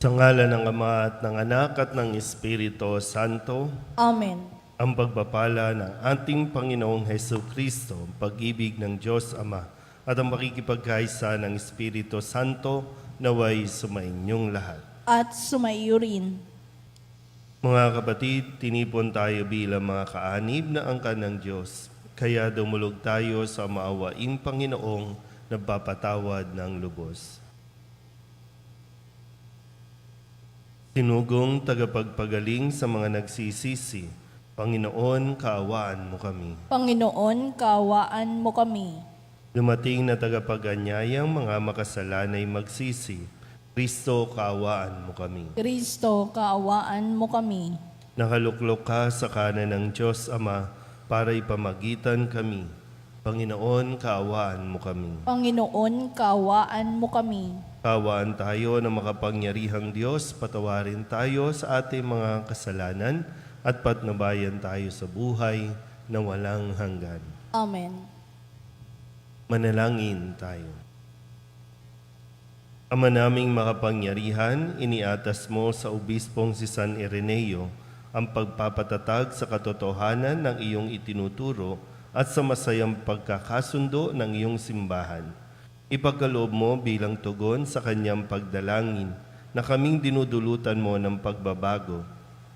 Sa ngalan ng Ama at ng Anak at ng Espiritu Santo, Amen. ang pagpapala ng ating Panginoong Hesus Kristo, ang pag-ibig ng Diyos Ama, at ang makikipagkaisa ng Espiritu Santo naway sumainyong lahat. At sumaiyo rin. Mga kapatid, tinipon tayo bilang mga kaanib na angkan ng Diyos, kaya dumulog tayo sa maawaing Panginoong nagpapatawad ng lubos. Sinugong tagapagpagaling sa mga nagsisisi, Panginoon, kaawaan mo kami. Panginoon, kaawaan mo kami. Dumating na tagapag-anyayang mga makasalanay magsisi, Kristo, kaawaan mo kami. Kristo, kaawaan mo kami. Nakaluklok ka sa kanan ng Diyos Ama para ipamagitan kami. Panginoon, kaawaan mo kami. Panginoon, kaawaan mo kami. Kaawaan tayo ng makapangyarihang Diyos, patawarin tayo sa ating mga kasalanan at patnubayan tayo sa buhay na walang hanggan. Amen. Manalangin tayo. Ama naming makapangyarihan, iniatas mo sa obispong si San Ireneo ang pagpapatatag sa katotohanan ng iyong itinuturo at sa masayang pagkakasundo ng iyong simbahan. Ipagkaloob mo bilang tugon sa kanyang pagdalangin na kaming dinudulutan mo ng pagbabago.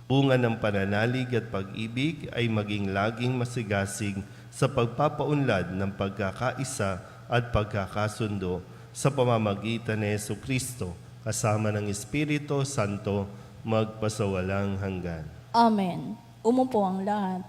Bunga ng pananalig at pag-ibig ay maging laging masigasig sa pagpapaunlad ng pagkakaisa at pagkakasundo sa pamamagitan ni Jesucristo kasama ng Espiritu Santo magpasawalang hanggan. Amen. Umupo ang lahat.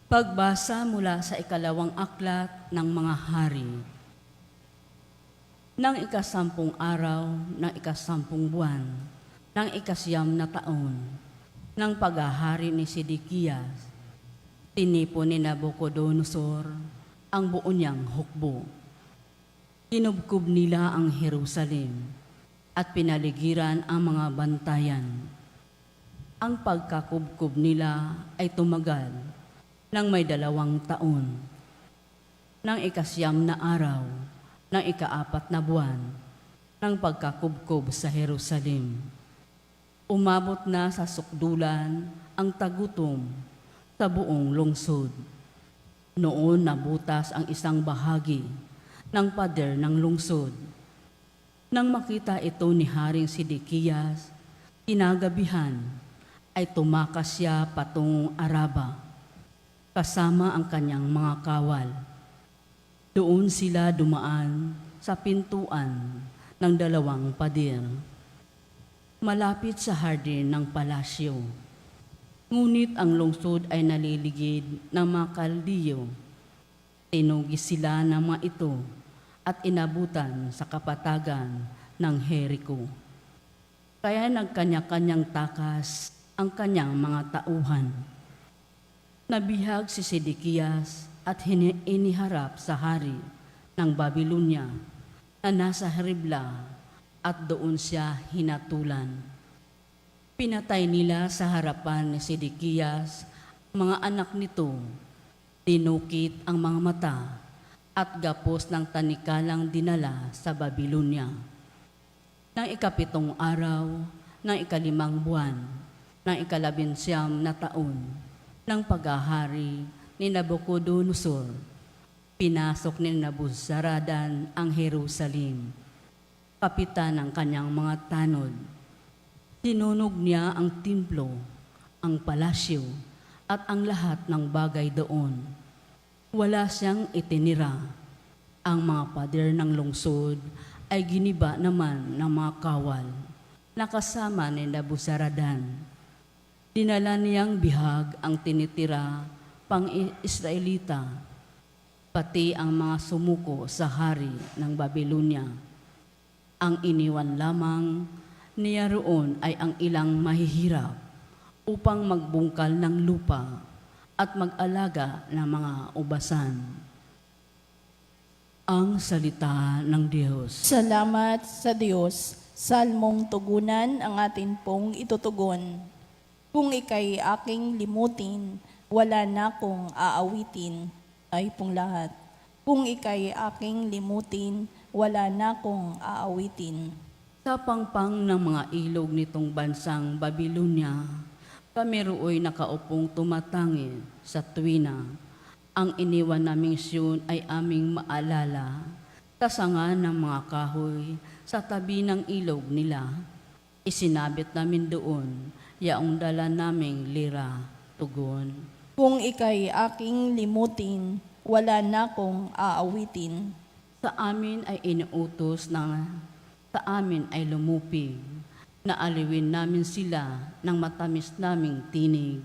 Pagbasa mula sa ikalawang aklat ng mga hari. Nang ikasampung araw, ng ikasampung buwan, ng ikasyam na taon, ng paghahari ni Sidikiyas, tinipon ni Nabucodonosor ang buo niyang hukbo. Kinubkob nila ang Jerusalem at pinaligiran ang mga bantayan. Ang pagkakubkob nila ay tumagal nang may 2 taon, ng ikasyam na araw, ng ikaapat na buwan, ng pagkakubkob sa Jerusalem. Umabot na sa sukdulan ang tagutom sa buong lungsod. Noon nabutas ang isang bahagi ng pader ng lungsod. Nang makita ito ni Haring Sidikiyas, kinagabihan ay tumakas siya patungong Araba, kasama ang kanyang mga kawal. Doon sila dumaan sa pintuan ng 2 pader, malapit sa hardin ng palasyo. Ngunit ang lungsod ay naliligid ng mga Kaldiyo. Tinugis sila ng mga ito at inabutan sa kapatagan ng Jericho. Kaya nagkanya-kanyang takas ang kanyang mga tauhan. Nabihag si Sidikiyas at iniharap sa hari ng Babylonia na nasa Ribla at doon siya hinatulan. Pinatay nila sa harapan ni Sidikiyas ang mga anak nito, tinukit ang mga mata at gapos ng tanikalang dinala sa Babylonia. Nang ika-7 araw, ng ika-5 buwan, ng ika-11 na taon, ng paghahari ni Nabucodonosor, pinasok ni Nabuzaradan ang Jerusalem, kapitan ng kanyang mga tanod. Sinunog niya ang templo, ang palasyo, at ang lahat ng bagay doon. Wala siyang itinira. Ang mga pader ng lungsod ay giniba naman ng mga kawal na kasama ni Nabuzaradan. Dinala niyang bihag ang tinitira pang Israelita, pati ang mga sumuko sa hari ng Babylonia. Ang iniwan lamang niya roon ay ang ilang mahihirap upang magbungkal ng lupa at mag-alaga ng mga ubasan. Ang salita ng Diyos. Salamat sa Diyos. Salmong tugunan ang atin pong itutugon. Kung ika'y aking limutin, wala na kong aawitin. Ay pong lahat. Kung ika'y aking limutin, wala na kong aawitin. Sa pangpang ng mga ilog nitong bansang Babylonia, kami roo'y nakaupong tumatangi sa tuwina. Ang iniwan naming Siyon ay aming maalala. Kasanga ng mga kahoy sa tabi ng ilog nila. Isinabit namin doon, yaong dala naming lira, tugon. Kung ika'y aking limutin, wala na kong aawitin. Sa amin ay inuutos na sa amin ay lumupig. Naaliwin namin sila ng matamis naming tinig.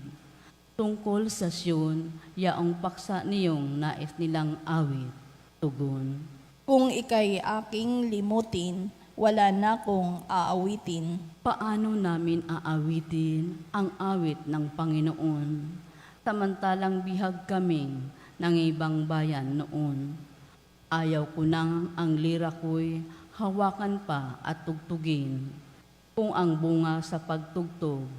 Tungkol sa Siyon, yaong paksa niyong nais nilang awit, tugon. Kung ika'y aking limutin, wala na kong aawitin. Paano namin aawitin ang awit ng Panginoon? Samantalang bihag kaming ng ibang bayan noon. Ayaw ko nang ang lira ko'y hawakan pa at tugtugin. Kung ang bunga sa pagtugtog,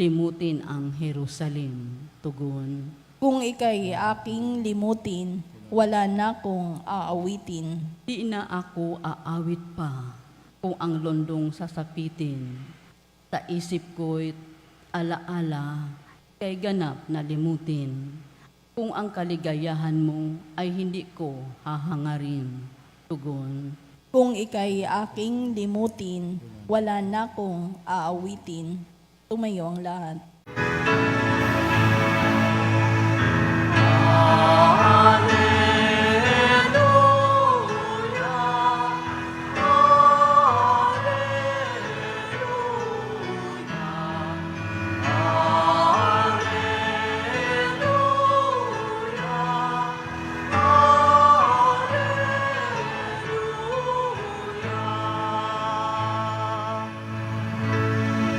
limutin ang Jerusalem, tugon. Kung ika'y aking limutin, wala na kong aawitin. Di na ako aawit pa kung ang londong sasapitin. Sa isip ko'y alaala kay ganap na limutin. Kung ang kaligayahan mo ay hindi ko hahangarin, tugon. Kung ika'y aking limutin, wala na kong aawitin. Tumayo ang lahat.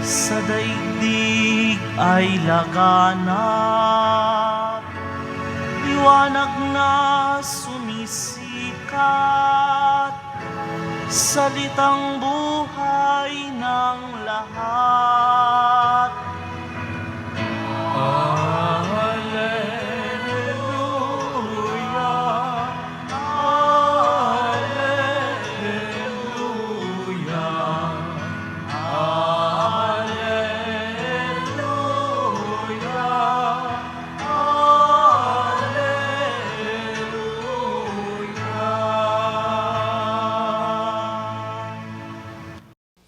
Sa daigdig ay laganap, liwanag na sumisikat, salitang buhay ng lahat. Alleluia, Alleluia.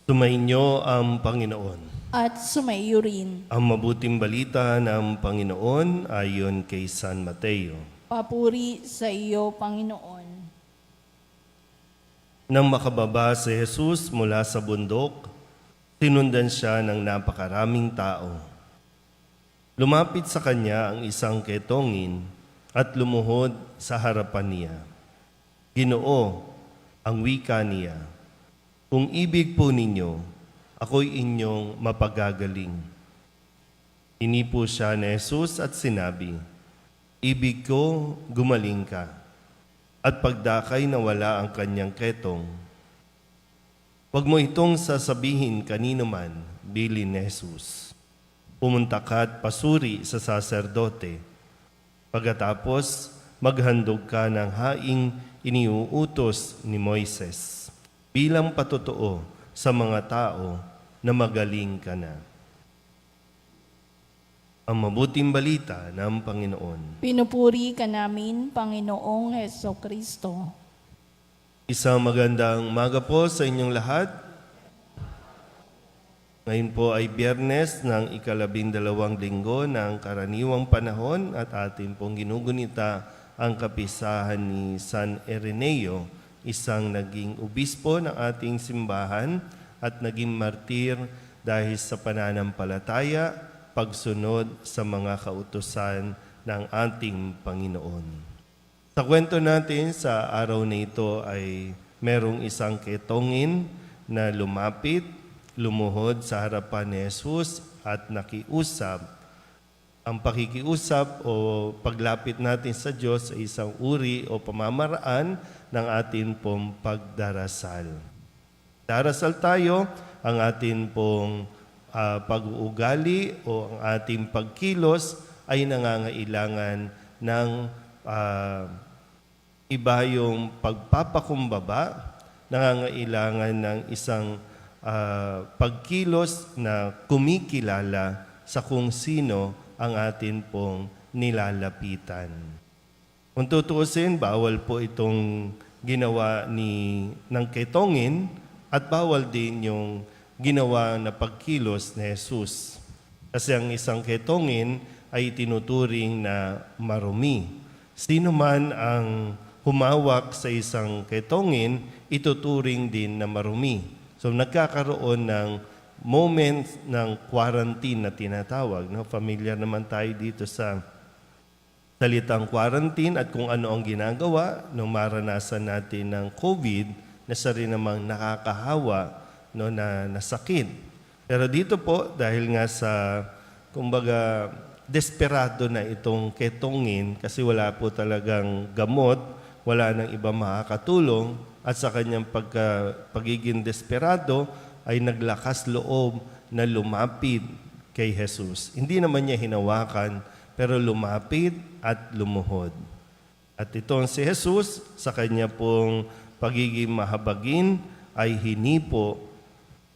Sumainyo ang Panginoon. At sumaiyo rin. Ang mabuting balita ng Panginoon ayon kay San Mateo. Papuri sa iyo, Panginoon. Nang makababa si Jesus mula sa bundok, sinundan siya ng napakaraming tao. Lumapit sa kanya ang isang ketongin at lumuhod sa harapan niya. Ginoo, ang wika niya, kung ibig po ninyo, ako'y inyong mapagagaling. Inipo siya ni Jesus at sinabi, ibig ko, gumaling ka. At pagdakay na wala ang kanyang ketong. Huwag mo itong sasabihin kanino man, bilin ni Jesus. Pumunta ka at pasuri sa saserdote. Pagkatapos, maghandog ka ng haing iniuutos ni Moises bilang patotoo sa mga tao na magaling ka na. Ang mabuting balita ng Panginoon. Pinupuri ka namin, Panginoong Hesukristo. Isang magandang umaga po sa inyong lahat. Ngayon po ay Biyernes ng ika-12 linggo ng karaniwang panahon at atin pong ginugunita ang kapisahan ni San Ireneo, isang naging obispo ng ating simbahan at naging martir dahil sa pananampalataya, pagsunod sa mga kautusan ng ating Panginoon. Sa kwento natin sa araw na ito ay merong isang ketongin na lumapit, lumuhod sa harapan ni Jesus at nakiusap. Ang pakikiusap o paglapit natin sa Diyos ay isang uri o pamamaraan ng ating pong pagdarasal. Darasal tayo, ang atin pong pag-uugali o ang ating pagkilos ay nangangailangan ng iba yung pagpapakumbaba, nangangailangan ng isang pagkilos na kumikilala sa kung sino ang atin pong nilalapitan. Kung tutuusin, bawal po itong ginawa ng ketongin at bawal din yung ginawa na pagkilos ni Jesus. Kasi ang isang ketongin ay tinuturing na marumi. Sino man ang humawak sa isang ketongin, ituturing din na marumi. So nagkakaroon ng moment ng quarantine na tinatawag. No? Familiar naman tayo dito sa salitang quarantine at kung ano ang ginagawa nung maranasan natin ng COVID na sa rin namang nakakahawa no, na sakit. Pero dito po, dahil nga sa, kumbaga, desperado na itong ketongin kasi wala po talagang gamot, wala nang iba makakatulong at sa kanyang pagiging desperado ay naglakas loob na lumapit kay Jesus. Hindi naman niya hinawakan, pero lumapit at lumuhod. At itong si Jesus, sa kanya pong pagiging mahabagin, ay hinipo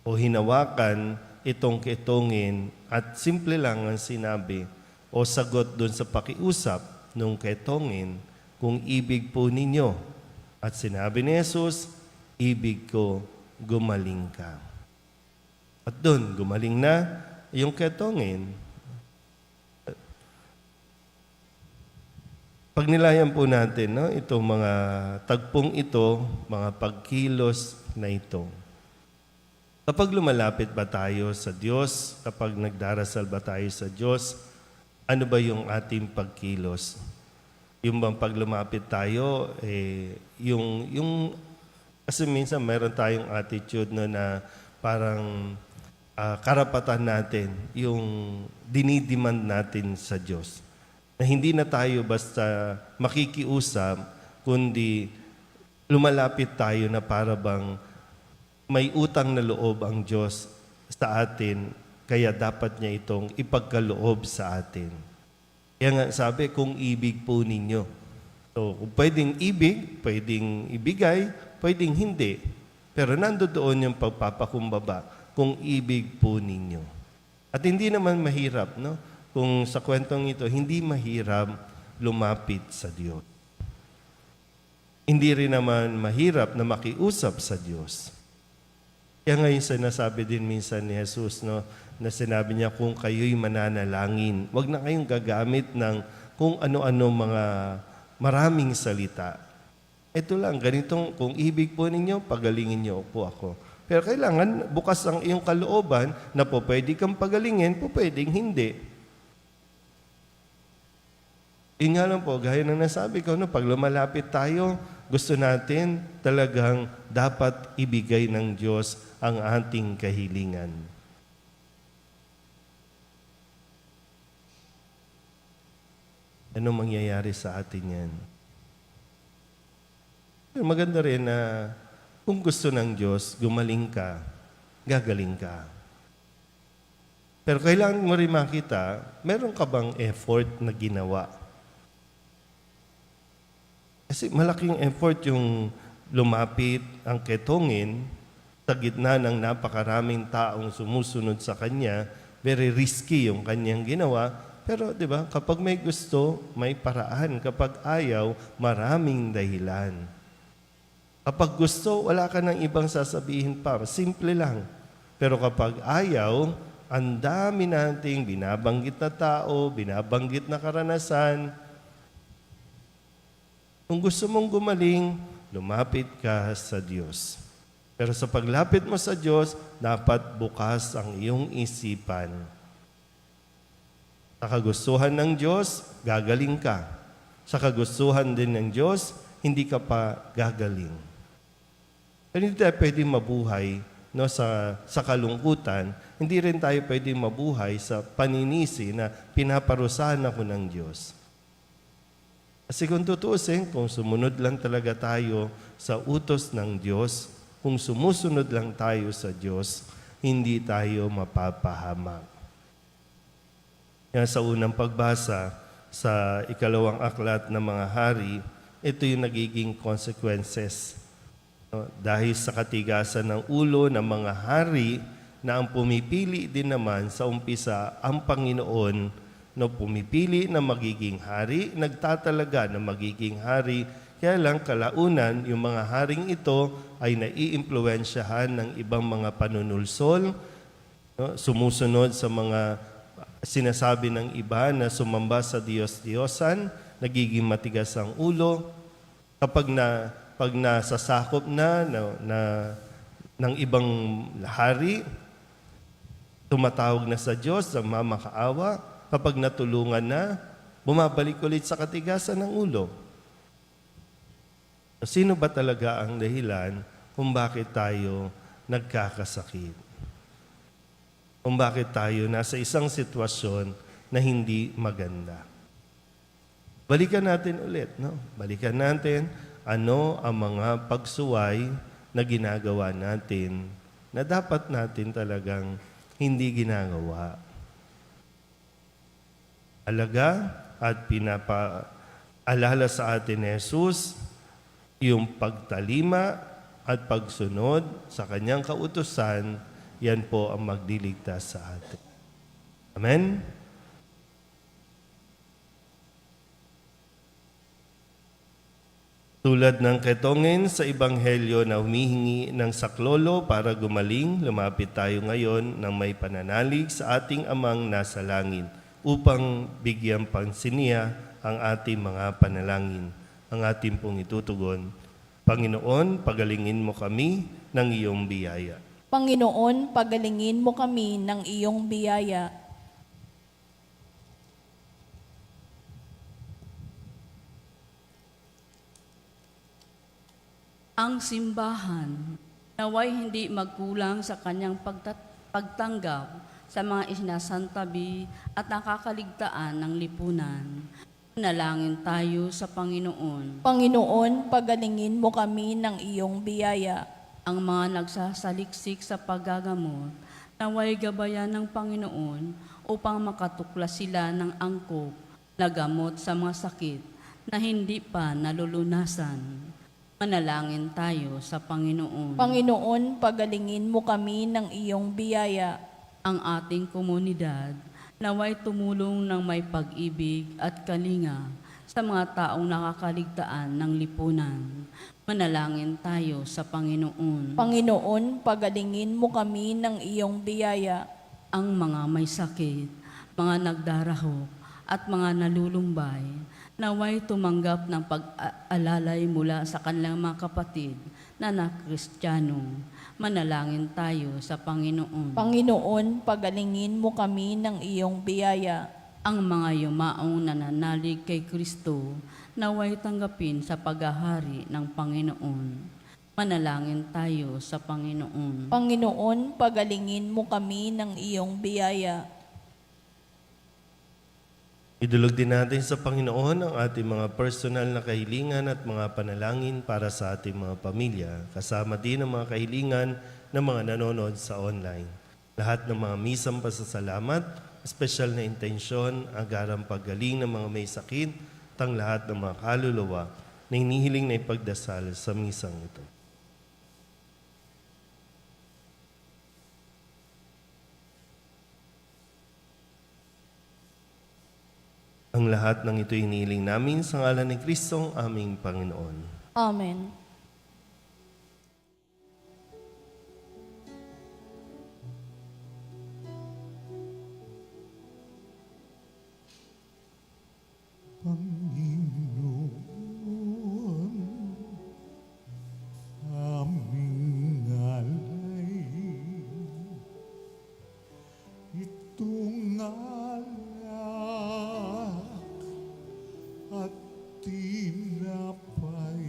o hinawakan itong ketongin at simple lang ang sinabi o sagot dun sa pakiusap nung ketongin, kung ibig po ninyo. At sinabi ni Jesus, ibig ko, gumaling ka. At dun, gumaling na yung ketongin. Pag nilayan po natin, no, itong mga tagpong ito, mga pagkilos na ito. Kapag lumalapit ba tayo sa Diyos, kapag nagdarasal ba tayo sa Diyos, ano ba yung ating pagkilos? Yung bang pag lumapit tayo, kasi minsan mayroon tayong attitude no, na parang karapatan natin, yung dinidemand natin sa Diyos. Na hindi na tayo basta makikiusap, kundi lumalapit tayo na para bang may utang na loob ang Diyos sa atin, kaya dapat niya itong ipagkaloob sa atin. Kaya nga sabi, kung ibig po ninyo. So, kung pwedeng ibig, pwedeng ibigay, pwedeng hindi. Pero nandoon yung pagpapakumbaba, kung ibig po ninyo. At hindi naman mahirap, no? Kung sa kwentong ito, hindi mahirap lumapit sa Diyos. Hindi rin naman mahirap na makiusap sa Diyos. Kaya ngayon sinasabi din minsan ni Jesus, no, na sinabi niya, kung kayo'y mananalangin, wag na kayong gagamit ng kung ano-ano mga maraming salita. Ito lang, ganitong, kung ibig po ninyo, pagalingin niyo po ako. Pero kailangan bukas ang iyong kalooban na po pwede kang pagalingin, po pwedeng hindi. Yun nga lang po, gaya ng nasabi ko, no, pag lumalapit tayo, gusto natin talagang dapat ibigay ng Diyos ang ating kahilingan. Ano mangyayari sa atin yan? Pero maganda rin na kung gusto ng Diyos, gumaling ka, gagaling ka. Pero kailangan mo rin makita, meron ka bang effort na ginawa? Kasi malaking effort yung lumapit ang ketongin sa gitna ng napakaraming taong sumusunod sa kanya. Very risky yung kanyang ginawa. Pero di ba, kapag may gusto, may paraan. Kapag ayaw, maraming dahilan. Kapag gusto, wala ka ng ibang sasabihin pa. Simple lang. Pero kapag ayaw, ang dami nating binabanggit na tao, binabanggit na karanasan. Kung gusto mong gumaling, lumapit ka sa Diyos. Pero sa paglapit mo sa Diyos, dapat bukas ang iyong isipan. Sa kagustuhan ng Diyos, gagaling ka. Sa kagustuhan din ng Diyos, hindi ka pa gagaling. Pero hindi tayo pwedeng mabuhay no, sa kalungkutan. Hindi rin tayo pwedeng mabuhay sa paninisi na pinaparusahan ako ng Diyos. Kasi kung tutuusin, kung sumunod lang talaga tayo sa utos ng Diyos, Kung sumusunod lang tayo sa Diyos, hindi tayo mapapahamak. Kaya sa unang pagbasa, sa ikalawang aklat ng mga hari, ito yung nagiging consequences. No? Dahil sa katigasan ng ulo ng mga hari na ang pumipili din naman sa umpisa ang Panginoon, no, pumipili na magiging hari, nagtatalaga na magiging hari, kaya lang kalaunan yung mga haring ito ay naiimpluwensyahan ng ibang mga panunulsol, no, sumusunod sa mga sinasabi ng iba na sumamba sa Diyos-Diyosan, nagiging matigas ang ulo. Pag nasasakop na ng ibang hari, tumatawag na sa Diyos, ang mamakaawa. Kapag natulungan na, bumabalik ulit sa katigasan ng ulo. Sino ba talaga ang dahilan kung bakit tayo nagkakasakit? Kung bakit tayo nasa isang sitwasyon na hindi maganda? Balikan natin ulit, no? Balikan natin ano ang mga pagsuway na ginagawa natin na dapat natin talagang hindi ginagawa. Alaga at pinapaalala sa atin ni Jesus yung pagtalima at pagsunod sa kanyang kautusan, yan po ang magdiligtas sa atin. Amen? Tulad ng ketongin sa Ebanghelyo na humihingi ng saklolo para gumaling, lumapit tayo ngayon ng may pananalig sa ating Amang nasa langit upang bigyan pansiniya ang ating mga panalangin. Ang ating pong itutugon, Panginoon, pagalingin mo kami ng iyong biyaya. Panginoon, pagalingin mo kami ng iyong biyaya. Ang simbahan, naway hindi magkulang sa kanyang pagtanggap sa mga isinasantabi at nakakaligtaan ng lipunan. Nalangin tayo sa Panginoon. Panginoon, pagalingin mo kami ng iyong biyaya. Ang mga nagsasaliksik sa paggagamot, naway gabayan ng Panginoon upang makatuklas sila ng angkop na gamot sa mga sakit na hindi pa nalulunasan. Manalangin tayo sa Panginoon. Panginoon, pagalingin mo kami ng iyong biyaya. Ang ating komunidad, naway tumulong ng may pag-ibig at kalinga sa mga taong nakakaligtaan ng lipunan. Manalangin tayo sa Panginoon. Panginoon, pagalingin mo kami ng iyong biyaya. Ang mga may sakit, mga nagdarahok, at mga nalulumbay, naway tumanggap ng pag-alalay mula sa kanilang mga kapatid na Kristiyano. Manalangin tayo sa Panginoon. Panginoon, pagalingin mo kami ng iyong biyaya. Ang mga yumaong nananalig kay Kristo, naway tanggapin sa paghahari ng Panginoon. Manalangin tayo sa Panginoon. Panginoon, pagalingin mo kami ng iyong biyaya. Idulog din natin sa Panginoon ang ating mga personal na kahilingan at mga panalangin para sa ating mga pamilya, kasama din ang mga kahilingan ng mga nanonood sa online. Lahat ng mga misang pasasalamat, espesyal na intensyon, agarang paggaling ng mga may sakit, at ang lahat ng mga kaluluwa na hinihiling na ipagdasal sa misang ito. Ang lahat ng ito hinihiling namin sa ngalan ni Kristong aming Panginoon. Amen. Panginoon, aming alay, itong alak at tinapay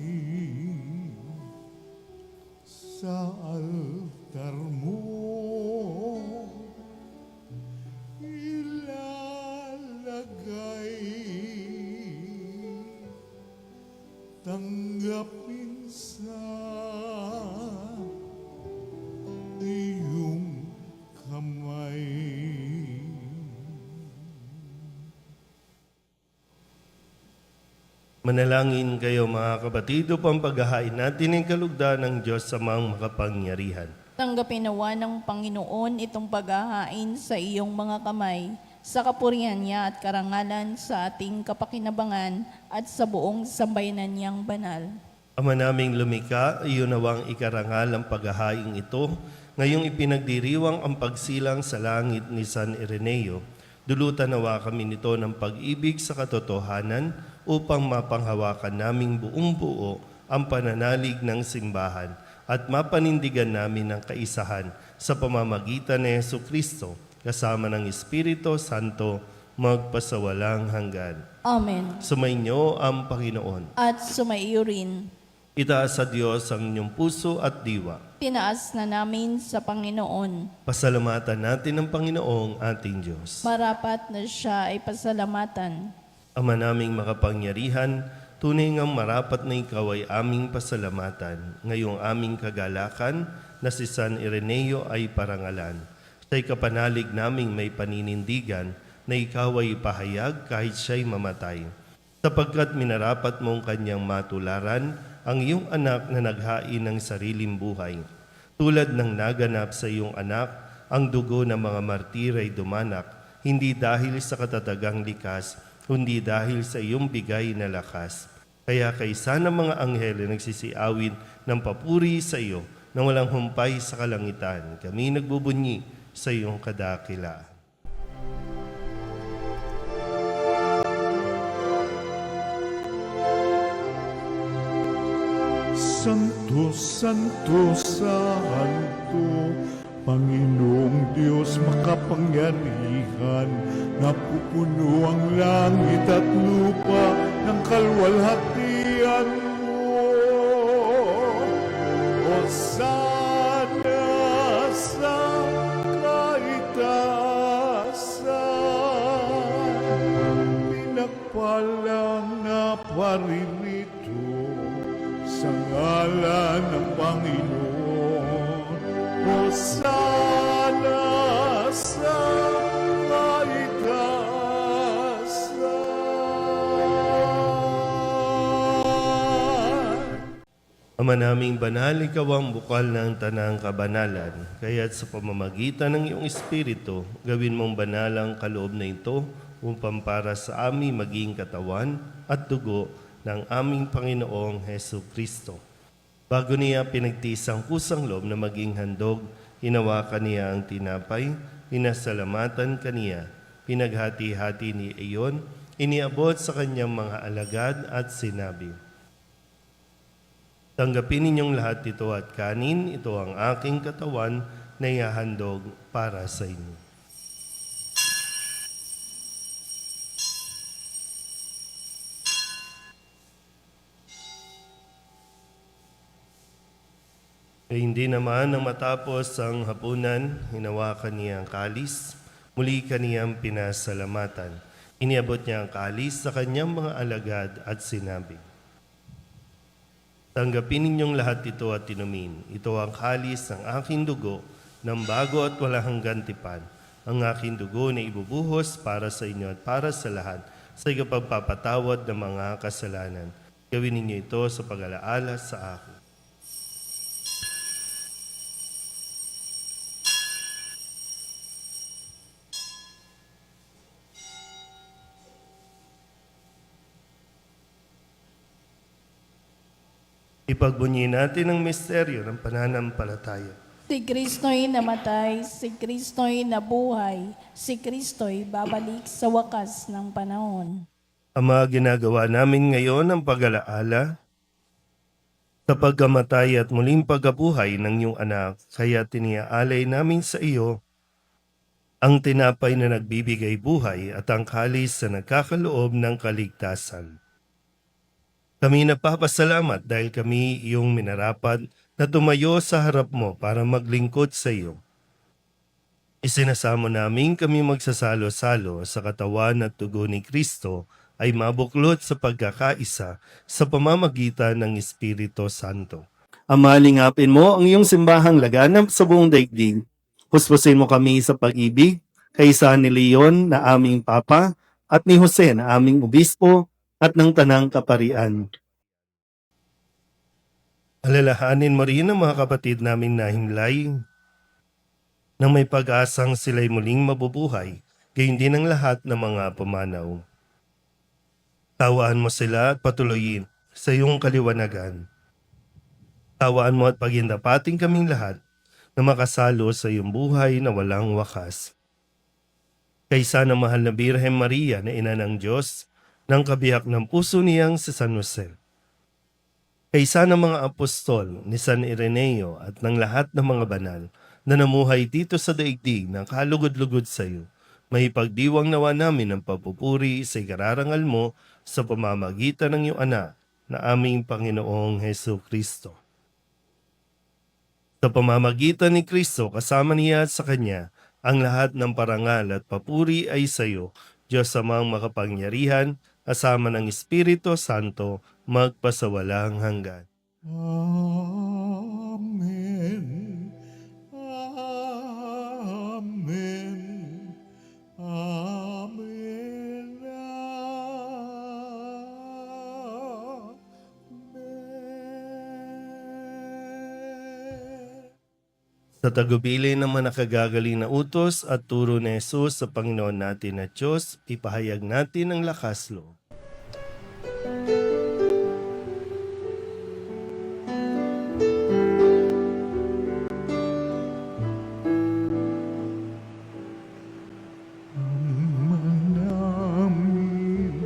Manalangin kayo mga kapatid upang paghahain natin ang kalugdan ng Diyos sa mga makapangyarihan. Tanggapin nawa ng Panginoon itong paghahain sa iyong mga kamay, sa kapurihan niya at karangalan sa ating kapakinabangan at sa buong sambayanan niyang banal. Ama naming lumikha, iyon nawang ikarangal ang paghahaing ito, ngayong ipinagdiriwang ang pagsilang sa langit ni San Ireneo. Dulutan nawa kami nito ng pag-ibig sa katotohanan upang mapanghawakan naming buong buo ang pananalig ng simbahan at mapanindigan namin ang kaisahan sa pamamagitan ni Jesucristo kasama ng Espiritu Santo magpasawalang hanggan. Amen. Sumainyo ang Panginoon. At sumaiyo rin. Itaas sa Diyos ang inyong puso at diwa. Tinaas na namin sa Panginoon. Pasalamatan natin ang Panginoong ating Diyos. Marapat na siya ay pasalamatan. Ama naming makapangyarihan, tunay ngang marapat na ikaw ay aming pasalamatan. Ngayong aming kagalakan na si San Ireneo ay parangalan. Siya'y kapanalig naming may paninindigan na ikaw ay ipahayag kahit siya'y mamatay. Sapagkat minarapat mong kanyang matularan ang iyong anak na naghain ng sariling buhay. Tulad ng naganap sa iyong anak, ang dugo ng mga martir ay dumanak, hindi dahil sa katatagang likas, kundi dahil sa iyong bigay na lakas. Kaya kaysa ng mga anghel na nagsisiawin ng papuri sa iyo na walang humpay sa kalangitan, kami nagbubunyi sa iyong kadakilaan. Santo, Santo, Santo, Panginoong Diyos makapangyarihan, napupuno ang langit at lupa ng kalwalhatian mo. Hosana sa kaitaasan, pinagpalang na paririto sa ngalan ng Panginoon. Hosana sa kaitaasan. Ama naming banal, ikaw ang bukal ng tanang kabanalan, kaya't sa pamamagitan ng iyong Espiritu, gawin mong banal ang kaloob na ito upang para sa aming maging katawan at dugo ng aming Panginoong Hesu Kristo. Bago niya pinagtiis ang kusang loob na maging handog, hinawakan niya ang tinapay, pinasalamatan kaniya, pinaghati-hati ni iyon, iniabot sa kanyang mga alagad at sinabi, "Tanggapin ninyong lahat ito at kanin, ito ang aking katawan na ihahandog para sa inyo." Ay hindi naman nang matapos ang hapunan, hinawakan niya ang kalis, muli kaniyang pinasalamatan. Iniabot niya ang kalis sa kanyang mga alagad at sinabi, "Tanggapin ninyong lahat ito at inumin. Ito ang kalis ng aking dugo, ng bago at walang hanggang tipan. Ang aking dugo na ibubuhos para sa inyo at para sa lahat sa ikapagpapatawad ng mga kasalanan. Gawin ninyo ito sa pag-alaala sa akin." Ipagbunyi natin ang misteryo ng pananampalataya. Si Kristo'y namatay, si Kristo'y nabuhay, si Kristo'y babalik sa wakas ng panahon. Ama, ginagawa namin ngayon ang pag-alaala sa pagkamatay at muling pagkabuhay ng iyong anak, kaya tiniaalay namin sa iyo ang tinapay na nagbibigay buhay at ang kalis na nagkakaloob ng kaligtasan. Kami nagpapasalamat dahil kami iyong minarapat na tumayo sa harap mo para maglingkod sa iyo. Isinasamo namin kami magsasalo-salo sa katawan at dugo ni Kristo ay mabuklod sa pagkakaisa sa pamamagitan ng Espiritu Santo. Ama, lingapin mo ang iyong simbahang laganap sa buong daigdig. Huspusin mo kami sa pag-ibig, kaysa ni Leon na aming Papa at ni Jose na aming Obispo, at ng tanang kaparian. Alalahanin mo rin ang mga kapatid naming nahimlay na may pag-asang sila'y muling mabubuhay, gayon din ang lahat ng mga pumanaw. Tawaan mo sila at patuloyin sa iyong kaliwanagan. Tawaan mo at pagindapating kaming lahat na makasalo sa iyong buhay na walang wakas. Kaysa ng mahal na Birhen Maria na ina ng Diyos, ng kabiyak ng puso niyang si San Jose. Kaysa ng mga apostol ni San Ireneo at ng lahat ng mga banal na namuhay dito sa daigdig ng kalugod-lugod sa iyo, may pagdiwang nawa namin ang papupuri sa ikararangal mo sa pamamagitan ng iyong anak na aming Panginoong Hesu Kristo. Sa pamamagitan ni Kristo kasama niya at sa Kanya, ang lahat ng parangal at papuri ay sa iyo, Diyos amang makapangyarihan, kasama ng Espiritu Santo, magpasawalang hanggan. Amen. Amen. Amen. Amen. Sa tagubili ng mga nakagagaling na utos at turo ni Jesus sa Panginoon natin at Diyos, ipahayag natin ang lakas loob. Namin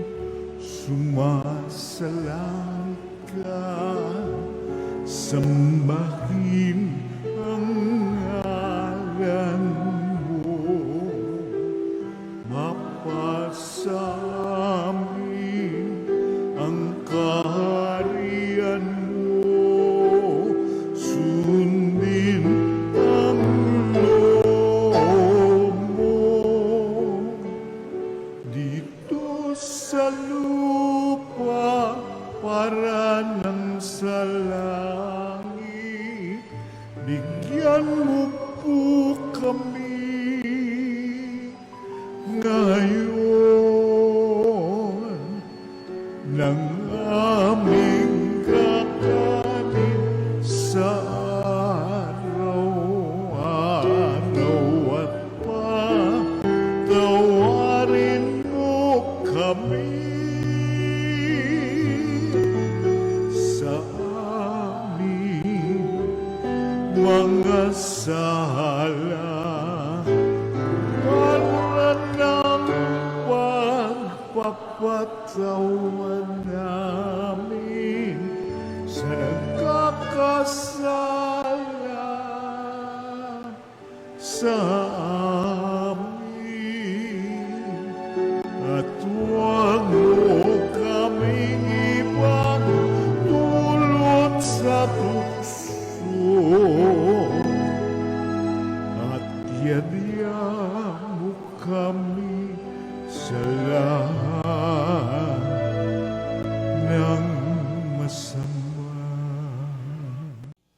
sumasalang ka, sambahin ang ngalan mo, mapasamin ang kaharian mo, sundin ang loob mo. Dito sa lupa para nang sa langit, bigyan mo po kami ngayon ng aming kakanin sa araw-araw at patawarin mo kami sa aming mga sala para ng pagpapatawan namin sa nagkakasala sa amin, at huwag mo kaming ibang dulot sa tukso, at yadya mo kami sa lahat ng masama.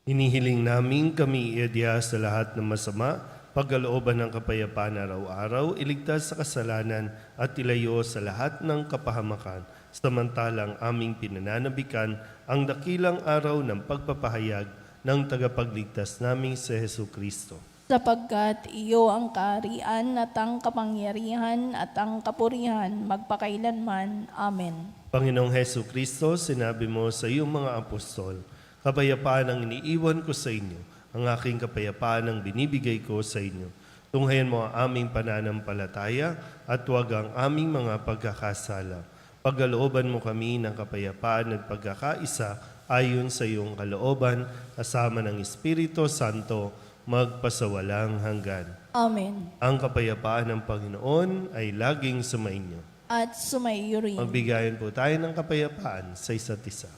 Hinihiling namin kami iadya sa lahat ng masama, pagkalooban ng kapayapaan araw-araw, iligtas sa kasalanan at ilayo sa lahat ng kapahamakan, samantalang aming pinananabikan ang dakilang araw ng pagpapahayag ng tagapagligtas naming si Hesu Kristo. Sapagkat iyo ang kaharian at ang kapangyarihan at ang kapurihan magpakailanman. Amen. Panginoong Hesu Kristo, sinabi mo sa iyong mga apostol, kapayapaan ang iniiwan ko sa inyo, ang aking kapayapaan ang binibigay ko sa inyo. Tunghayan mo ang aming pananampalataya at huwag ang aming mga pagkakasala. Pagkalooban mo kami ng kapayapaan at pagkakaisa ayon sa iyong kalooban, kasama ng Espiritu Santo, magpasawalang hanggan. Amen. Ang kapayapaan ng Panginoon ay laging sumainyo. At sumaiyo rin. Magbigayan po tayo ng kapayapaan sa isa't isa.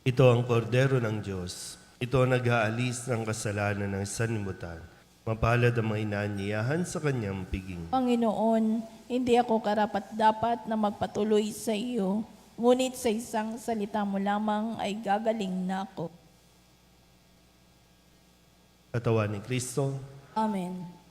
Ito ang kordero ng Diyos. Ito ang nag-aalis ng kasalanan ng sanlibutan. Mapalad ang mga inaanyayahan sa kanyang piging. Panginoon, hindi ako karapat-dapat na magpatuloy sa iyo, ngunit sa isang salita mo lamang ay gagaling na ako. Katawan ni Kristo, Amen.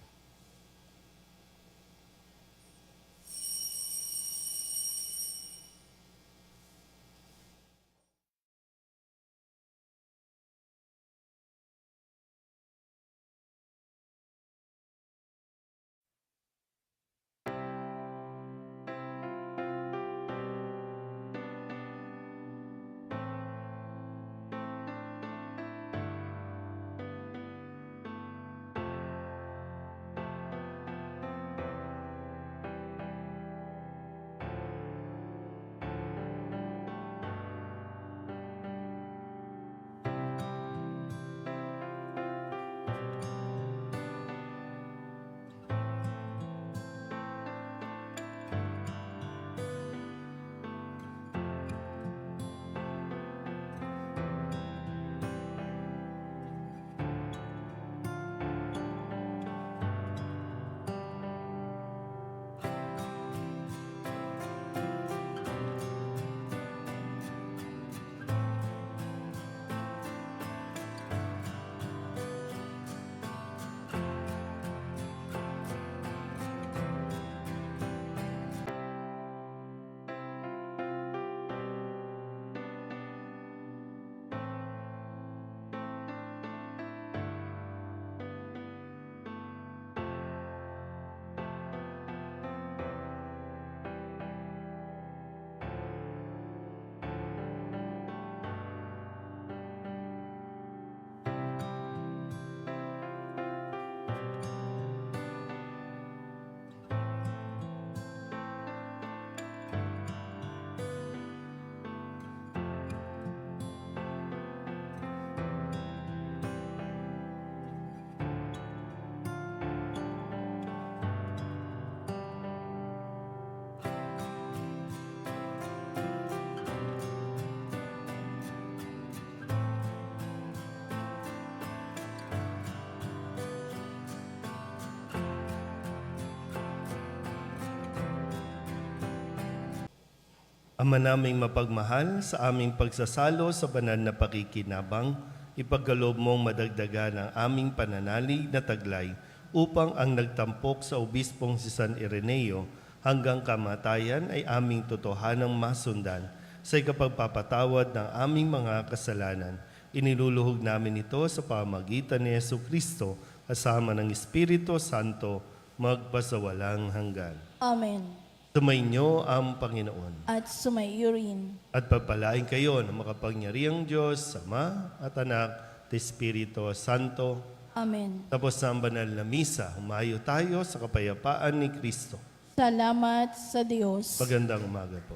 Ama naming mapagmahal, sa aming pagsasalo sa banal na pakikinabang, ipagkaloob mong madagdagan ang aming pananalig na taglay upang ang nagtampok sa obispong si San Ireneo hanggang kamatayan ay aming totohanang masundan sa ikapagpapatawad ng aming mga kasalanan. Iniluluhog namin ito sa pamagitan ni Jesucristo kasama ng Espiritu Santo magpasawalang hanggan. Amen. Sumainyo ang Panginoon. At sumaiyo rin. At pagpalain kayo ng makapangyarihang Diyos, Ama at Anak at Espiritu Santo. Amen. Tapos na ang banal na misa, humayo tayo sa kapayapaan ni Kristo. Salamat sa Diyos. Magandang umaga po.